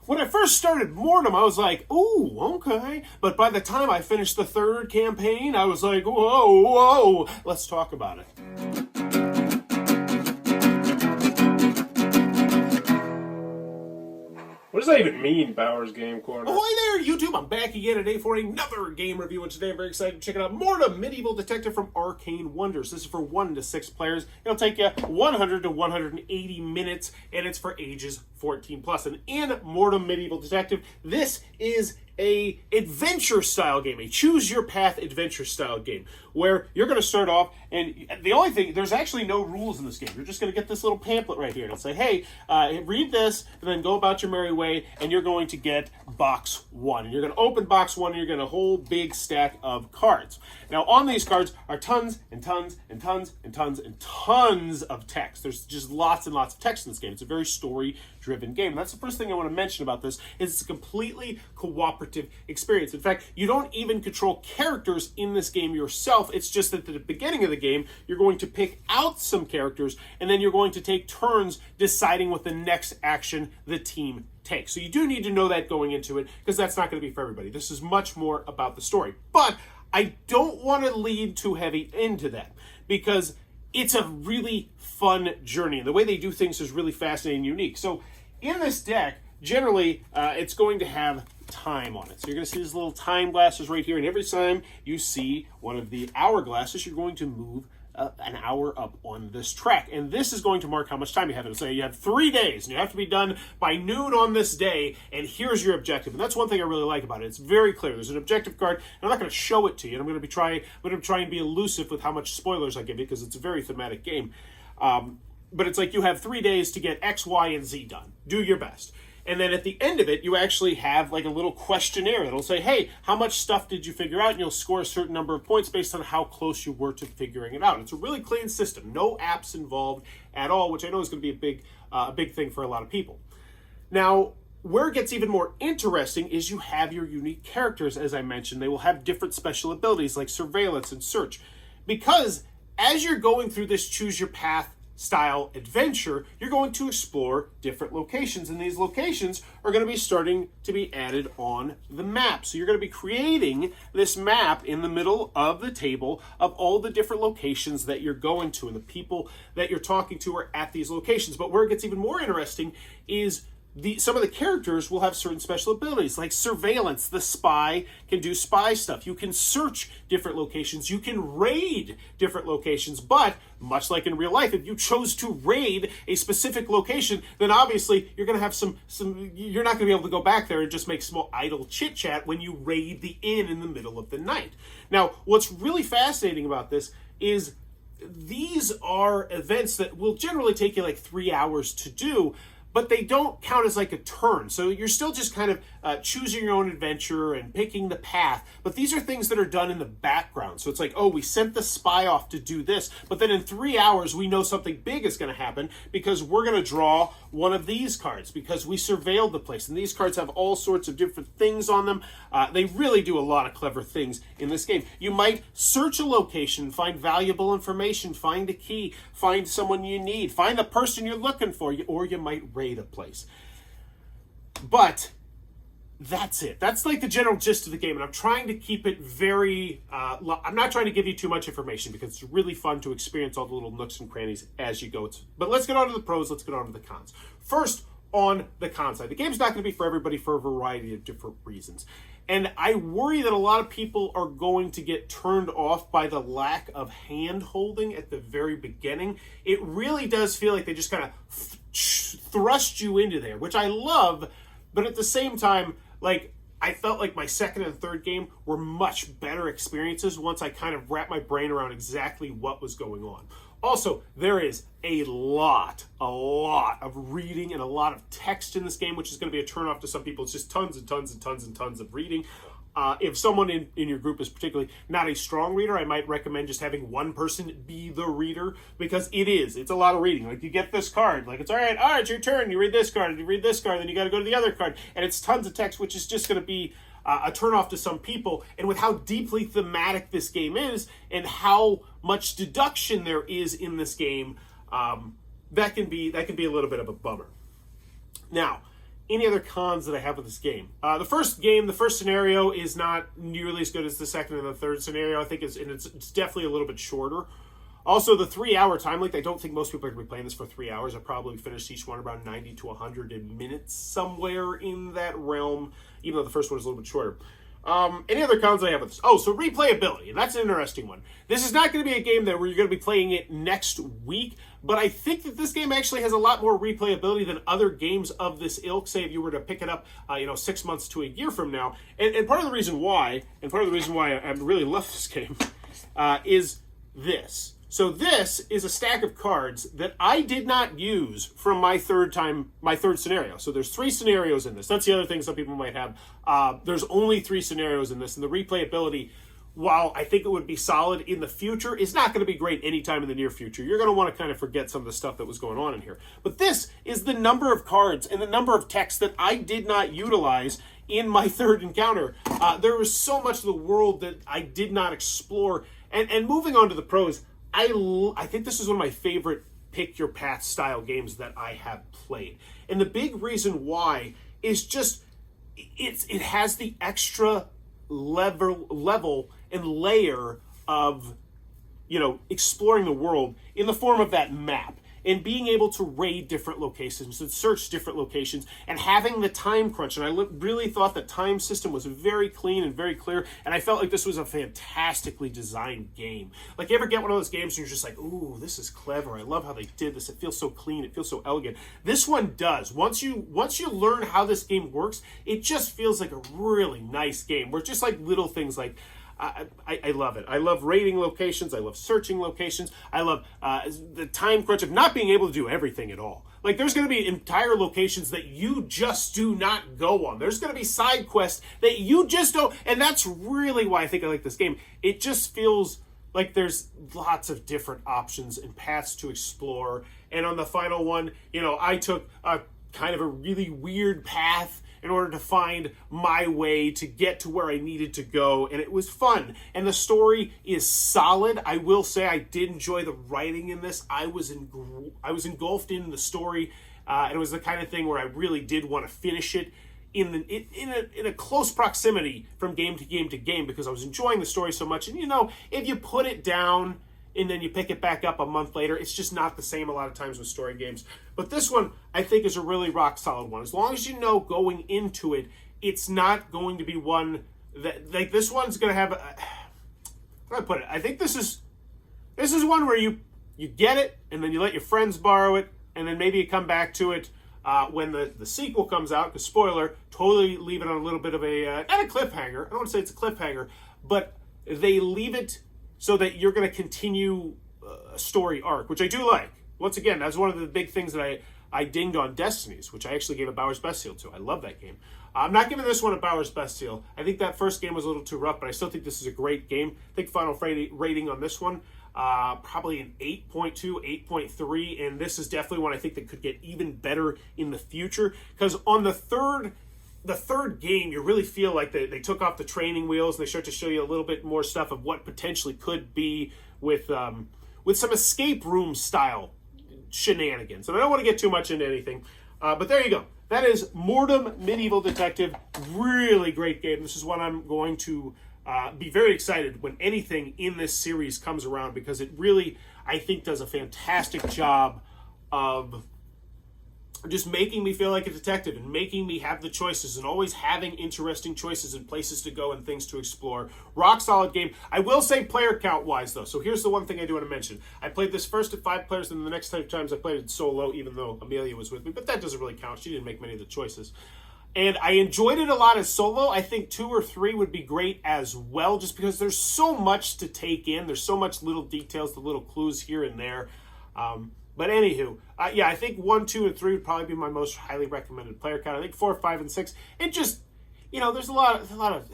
When I first started Mortum, I was like, ooh, okay. But by the time I finished the third campaign, I was like, whoa, let's talk about it. What does that even mean, Bowers Game Corner? Ahoy there, YouTube! I'm back again today for another game review, and today I'm very excited to check out Mortum, Medieval Detective from Arcane Wonders. This is for 1 to 6 players. It'll take you 100 to 180 minutes, and it's for ages 14 plus. And in Mortum Medieval Detective, this is a adventure-style game, a choose-your-path adventure-style game, where you're going to start off, and the only thing, there's actually no rules in this game. You're just going to get this little pamphlet right here, and it'll say, hey, read this, and then go about your merry way, and you're going to get box 1. And you're going to open box 1, and you're going to hold a big stack of cards. Now, on these cards are tons and tons and tons and tons and tons of text. There's just lots and lots of text in this game. It's a very story-driven game. And that's the first thing I want to mention about this, is it's a completely cooperative experience. In fact, you don't even control characters in this game yourself. It's just that at the beginning of the game, you're going to pick out some characters, and then you're going to take turns deciding what the next action the team takes. So you do need to know that going into it, because that's not going to be for everybody. This is much more about the story. But I don't want to lead too heavy into that, because it's a really fun journey. And the way they do things is really fascinating and unique. So in this deck, generally, it's going to have time on it. So you're going to see these little time glasses right here, and every time you see one of the hourglasses, you're going to move an hour up on this track. And this is going to mark how much time you have. It'll say you have 3 days, and you have to be done by noon on this day, and here's your objective. And that's one thing I really like about it. It's very clear. There's an objective card, and I'm not going to show it to you. And I'm going to try and be elusive with how much spoilers I give you, because it's a very thematic game. But it's like you have 3 days to get X, Y, and Z done. Do your best. And then at the end of it, you actually have like a little questionnaire that'll say, hey, how much stuff did you figure out? And you'll score a certain number of points based on how close you were to figuring it out. It's a really clean system. No apps involved at all, which I know is going to be a big thing for a lot of people. Now, where it gets even more interesting is you have your unique characters, as I mentioned. They will have different special abilities like surveillance and search. Because as you're going through this choose your path style adventure, you're going to explore different locations, and these locations are going to be starting to be added on the map. So you're going to be creating this map in the middle of the table of all the different locations that you're going to, and the people that you're talking to are at these locations. But where it gets even more interesting is some of the characters will have certain special abilities, like surveillance. The spy can do spy stuff. You can search different locations. You can raid different locations. But much like in real life, if you chose to raid a specific location, then obviously you're going to have you're not going to be able to go back there and just make small idle chit chat when you raid the inn in the middle of the night. Now, what's really fascinating about this is these are events that will generally take you like 3 hours to do, but they don't count as like a turn. So you're still just kind of choosing your own adventure and picking the path. But these are things that are done in the background. So it's like, oh, we sent the spy off to do this. But then in 3 hours, we know something big is going to happen, because we're going to draw one of these cards because we surveilled the place. And these cards have all sorts of different things on them. They really do a lot of clever things in this game. You might search a location, find valuable information, find a key, find someone you need, find the person you're looking for, or you might raid a place. But that's it. That's like the general gist of the game, and I'm trying to keep it very I'm not trying to give you too much information, because it's really fun to experience all the little nooks and crannies as you go. But let's get on to the pros. Let's get on to the cons. First, on the con side, the game's not going to be for everybody for a variety of different reasons. And I worry that a lot of people are going to get turned off by the lack of hand-holding at the very beginning. It really does feel like they just kind of thrust you into there, which I love, but at the same time, like, I felt like my second and third game were much better experiences once I kind of wrapped my brain around exactly what was going on. Also, there is a lot of reading and a lot of text in this game, which is going to be a turnoff to some people. It's just tons and tons and tons and tons of reading. If someone in your group is particularly not a strong reader, I might recommend just having one person be the reader, because it's a lot of reading. Like, you get this card, like, it's all right, it's your turn, you read this card, then you got to go to the other card, and it's tons of text, which is just going to be a turnoff to some people. And with how deeply thematic this game is, and how much deduction there is in this game, that can be a little bit of a bummer. Now, any other cons that I have with this game. The first scenario is not nearly as good as the second and the third scenario. I think it's definitely a little bit shorter. Also, the 3-hour time length, I don't think most people are going to be playing this for 3 hours. I probably finished each one around 90 to 100 minutes, somewhere in that realm, even though the first one is a little bit shorter. Any other cons I have with this? Oh, so replayability, and that's an interesting one. This is not going to be a game where you're going to be playing it next week, but I think that this game actually has a lot more replayability than other games of this ilk, say if you were to pick it up, 6 months to a year from now. And part of the reason why, I really love this game, is this. So this is a stack of cards that I did not use from my third scenario. So there's 3 scenarios in this. That's the other thing some people might have. There's only 3 scenarios in this, and the replayability, while I think it would be solid in the future, is not going to be great anytime in the near future. You're going to want to kind of forget some of the stuff that was going on in here. But this is the number of cards and the number of text that I did not utilize in my third encounter. There was so much of the world that I did not explore. And moving on to the pros, I think this is one of my favorite pick your path style games that I have played. And the big reason why is just it has the extra level and layer of exploring the world in the form of that map and being able to raid different locations and search different locations and having the time crunch. And I really thought the time system was very clean and very clear, and I felt like this was a fantastically designed game. Like, you ever get one of those games and you're just like, ooh, this is clever, I love how they did this, it feels so clean, it feels so elegant. This one does. Once you learn how this game works, it just feels like a really nice game, where it's just like little things like, I love it. I love raiding locations. I love searching locations. I love the time crunch of not being able to do everything at all. Like, there's going to be entire locations that you just do not go on. There's going to be side quests that you just don't. And that's really why I think I like this game. It just feels like there's lots of different options and paths to explore. And on the final one, I took a kind of a really weird path in order to find my way to get to where I needed to go, and it was fun. And the story is solid. I will say I did enjoy the writing in this. I was engulfed in the story, and it was the kind of thing where I really did want to finish it in a close proximity from game to game to game, because I was enjoying the story so much. And if you put it down and then you pick it back up a month later, it's just not the same a lot of times with story games. But this one, I think, is a really rock-solid one. As long as you know going into it, it's not going to be one that, like, this one's going to have, how do I put it? I think this is one where you get it, and then you let your friends borrow it, and then maybe you come back to it when the sequel comes out, because, spoiler, totally leave it on a little bit of a, not a cliffhanger, I don't want to say it's a cliffhanger, but they leave it so that you're going to continue a story arc, which I do like. Once again, that's one of the big things that I dinged on Destinies, which I actually gave a Bowers Best Seal to. I love that game. I'm not giving this one a Bowers Best Seal. I think that first game was a little too rough, but I still think this is a great game. I think final rating on this one, probably an 8.2, 8.3, and this is definitely one I think that could get even better in the future, because on the third game, you really feel like they took off the training wheels and they start to show you a little bit more stuff of what potentially could be with some escape room style shenanigans. And I don't want to get too much into anything, but there you go. That is Mortum Medieval Detective. Really great game. This is one I'm going to be very excited when anything in this series comes around, because it really, I think, does a fantastic job of just making me feel like a detective and making me have the choices and always having interesting choices and places to go and things to explore. Rock solid game. I will say player count wise though. So here's the one thing I do want to mention. I played this first at 5 players, and the next 5 times I played it solo, even though Amelia was with me, but that doesn't really count. She didn't make many of the choices. And I enjoyed it a lot as solo. I think 2 or 3 would be great as well, just because there's so much to take in. There's so much little details, the little clues here and there. But anywho, I think 1, 2, and 3 would probably be my most highly recommended player count. I think 4, 5, and 6. It just, there's a lot of.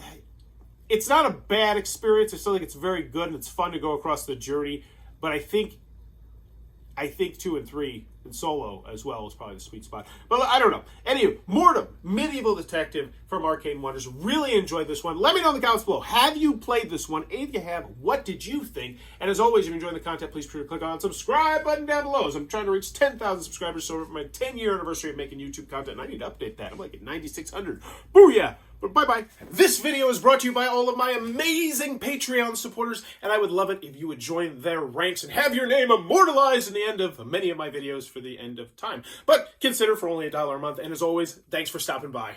It's not a bad experience. I still think it's very good and it's fun to go across the journey. But I think 2 and 3 And solo as well is probably the sweet spot. But I don't know. Anyway, Mortum, Medieval Detective from Arcane Wonders. Really enjoyed this one. Let me know in the comments below. Have you played this one? And if you have, what did you think? And as always, if you're enjoying the content, please be sure to click on the subscribe button down below. As I'm trying to reach 10,000 subscribers so for my 10-year anniversary of making YouTube content. And I need to update that. I'm like at 9,600. Booyah! But bye-bye. This video is brought to you by all of my amazing Patreon supporters, and I would love it if you would join their ranks and have your name immortalized in the end of many of my videos for the end of time. But consider for only $1 a month, and as always, thanks for stopping by.